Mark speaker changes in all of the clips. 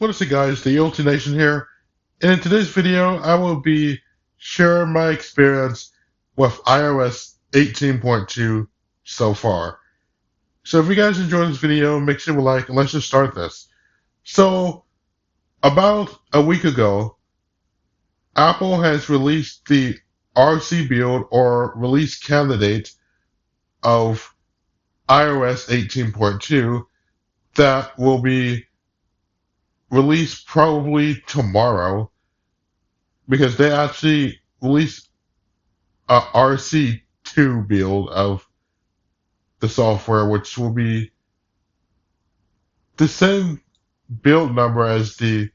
Speaker 1: What is it, guys? The E.L.T. Nation here, and in today's video I will be sharing my experience with iOS 18.2 so far. So if you guys enjoyed this video, make sure to like and let's just start this. So about a week ago, Apple has released the RC build or release candidate of iOS 18.2 that will be released probably tomorrow because they actually released a RC2 build of the software, which will be the same build number as the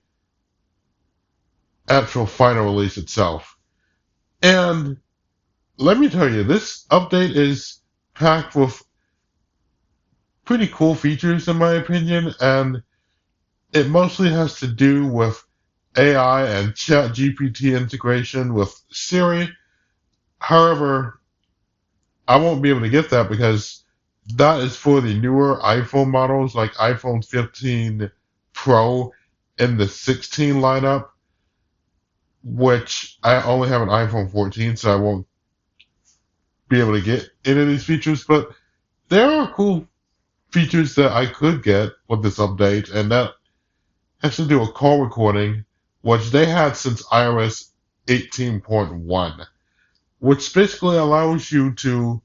Speaker 1: actual final release itself. And let me tell you, this update is packed with pretty cool features, in my opinion, and it mostly has to do with AI and Chat GPT integration with Siri. However, I won't be able to get that because that is for the newer iPhone models like iPhone 15 Pro and the 16 lineup, which I only have an iPhone 14, so I won't be able to get any of these features. But there are cool features that I could get with this update, and that has to do with call recording, which they had since iOS 18.1, which basically allows you to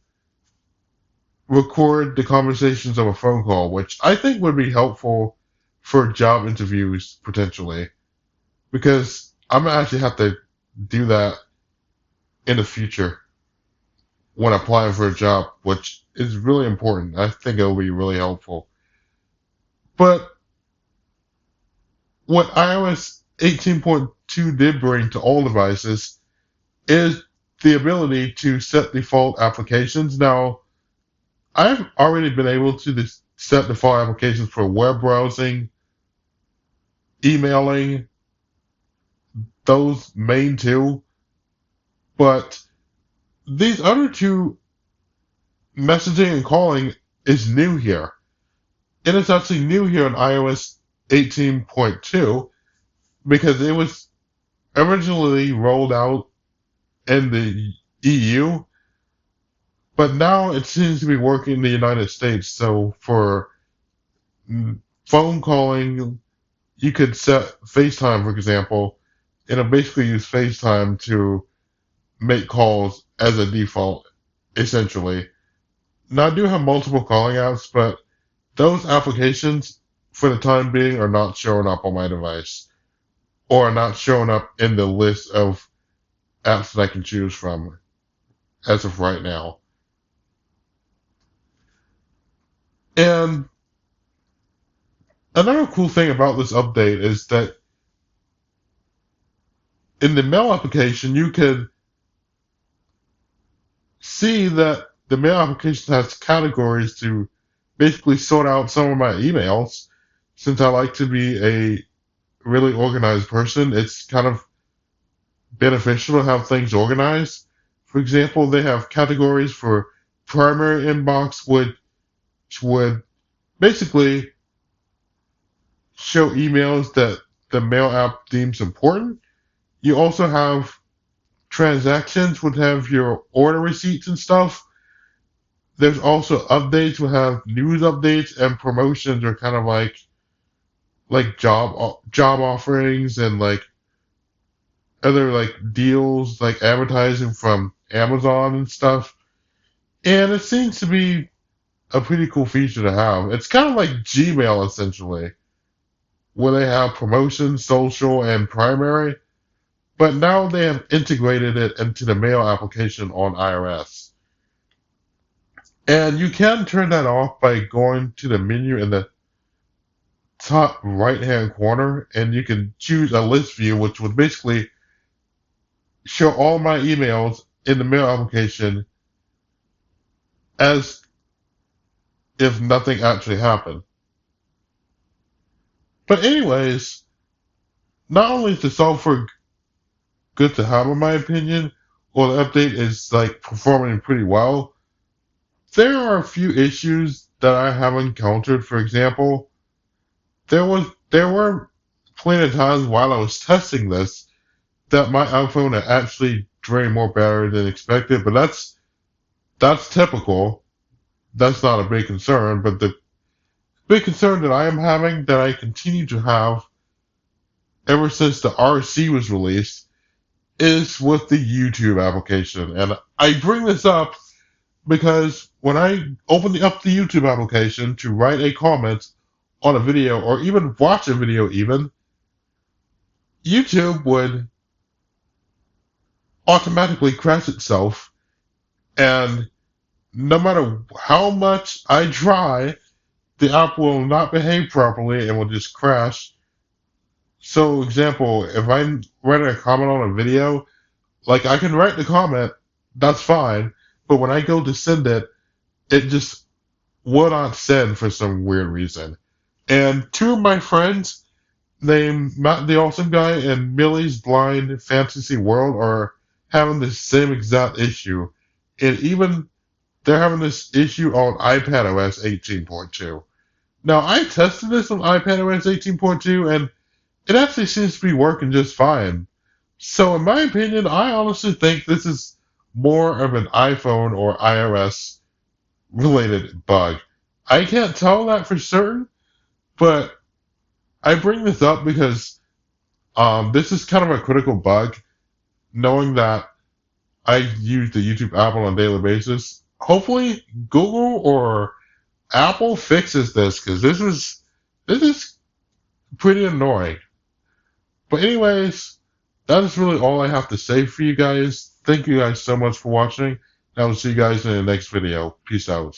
Speaker 1: record the conversations of a phone call, which I think would be helpful for job interviews potentially, because I'm gonna actually have to do that in the future when applying for a job, which is really important. I think it'll be really helpful. But what iOS 18.2 did bring to all devices is the ability to set default applications. Now, I've already been able to set default applications for web browsing, emailing, those main two, but these other two, messaging and calling, is new here. It is actually new here in iOS 18.2 because it was originally rolled out in the EU, but now it seems to be working in the United States. So for phone calling, you could set FaceTime, for example, and it'll basically use FaceTime to make calls as a default, essentially. Now, I do have multiple calling apps, but those applications, for the time being, are not showing up on my device or are not showing up in the list of apps that I can choose from as of right now. And another cool thing about this update is that in the mail application, you could see that the mail application has categories to basically sort out some of my emails. Since I like to be a really organized person, it's kind of beneficial to have things organized. For example, they have categories for primary inbox, which would basically show emails that the mail app deems important. You also have transactions, would have your order receipts and stuff. There's also updates, will have news updates, and promotions are kind of like job offerings and like other like deals, like advertising from Amazon and stuff. And it seems to be a pretty cool feature to have. It's kind of like Gmail essentially, where they have promotions, social, and primary. But now they have integrated it into the mail application on iOS. And you can turn that off by going to the menu in the top right hand corner, and you can choose a list view, which would basically show all my emails in the mail application as if nothing actually happened. But anyways, not only is the software good to have in my opinion, or the update is like performing pretty well, there are a few issues that I have encountered. For example, there were plenty of times while I was testing this that my iPhone had actually drained more battery than expected, but that's typical. That's not a big concern, but the big concern that I am having, that I continue to have ever since the RC was released, is with the YouTube application. And I bring this up because when I open up the YouTube application to write a comment on a video or even watch a video even, YouTube would automatically crash itself, and no matter how much I try, the app will not behave properly and will just crash. So, example, if I'm writing a comment on a video, like I can write the comment, that's fine, but when I go to send it, it just will not send for some weird reason. And two of my friends, named Matt the Awesome Guy and Millie's Blind Fantasy World, are having the same exact issue. And even they're having this issue on iPadOS 18.2. Now, I tested this on iPadOS 18.2, and it actually seems to be working just fine. So, in my opinion, I honestly think this is more of an iPhone or iOS related bug. I can't tell that for certain, but I bring this up because this is kind of a critical bug, knowing that I use the YouTube app on a daily basis. Hopefully, Google or Apple fixes this because this is pretty annoying. But anyways, that is really all I have to say for you guys. Thank you guys so much for watching. I will see you guys in the next video. Peace out.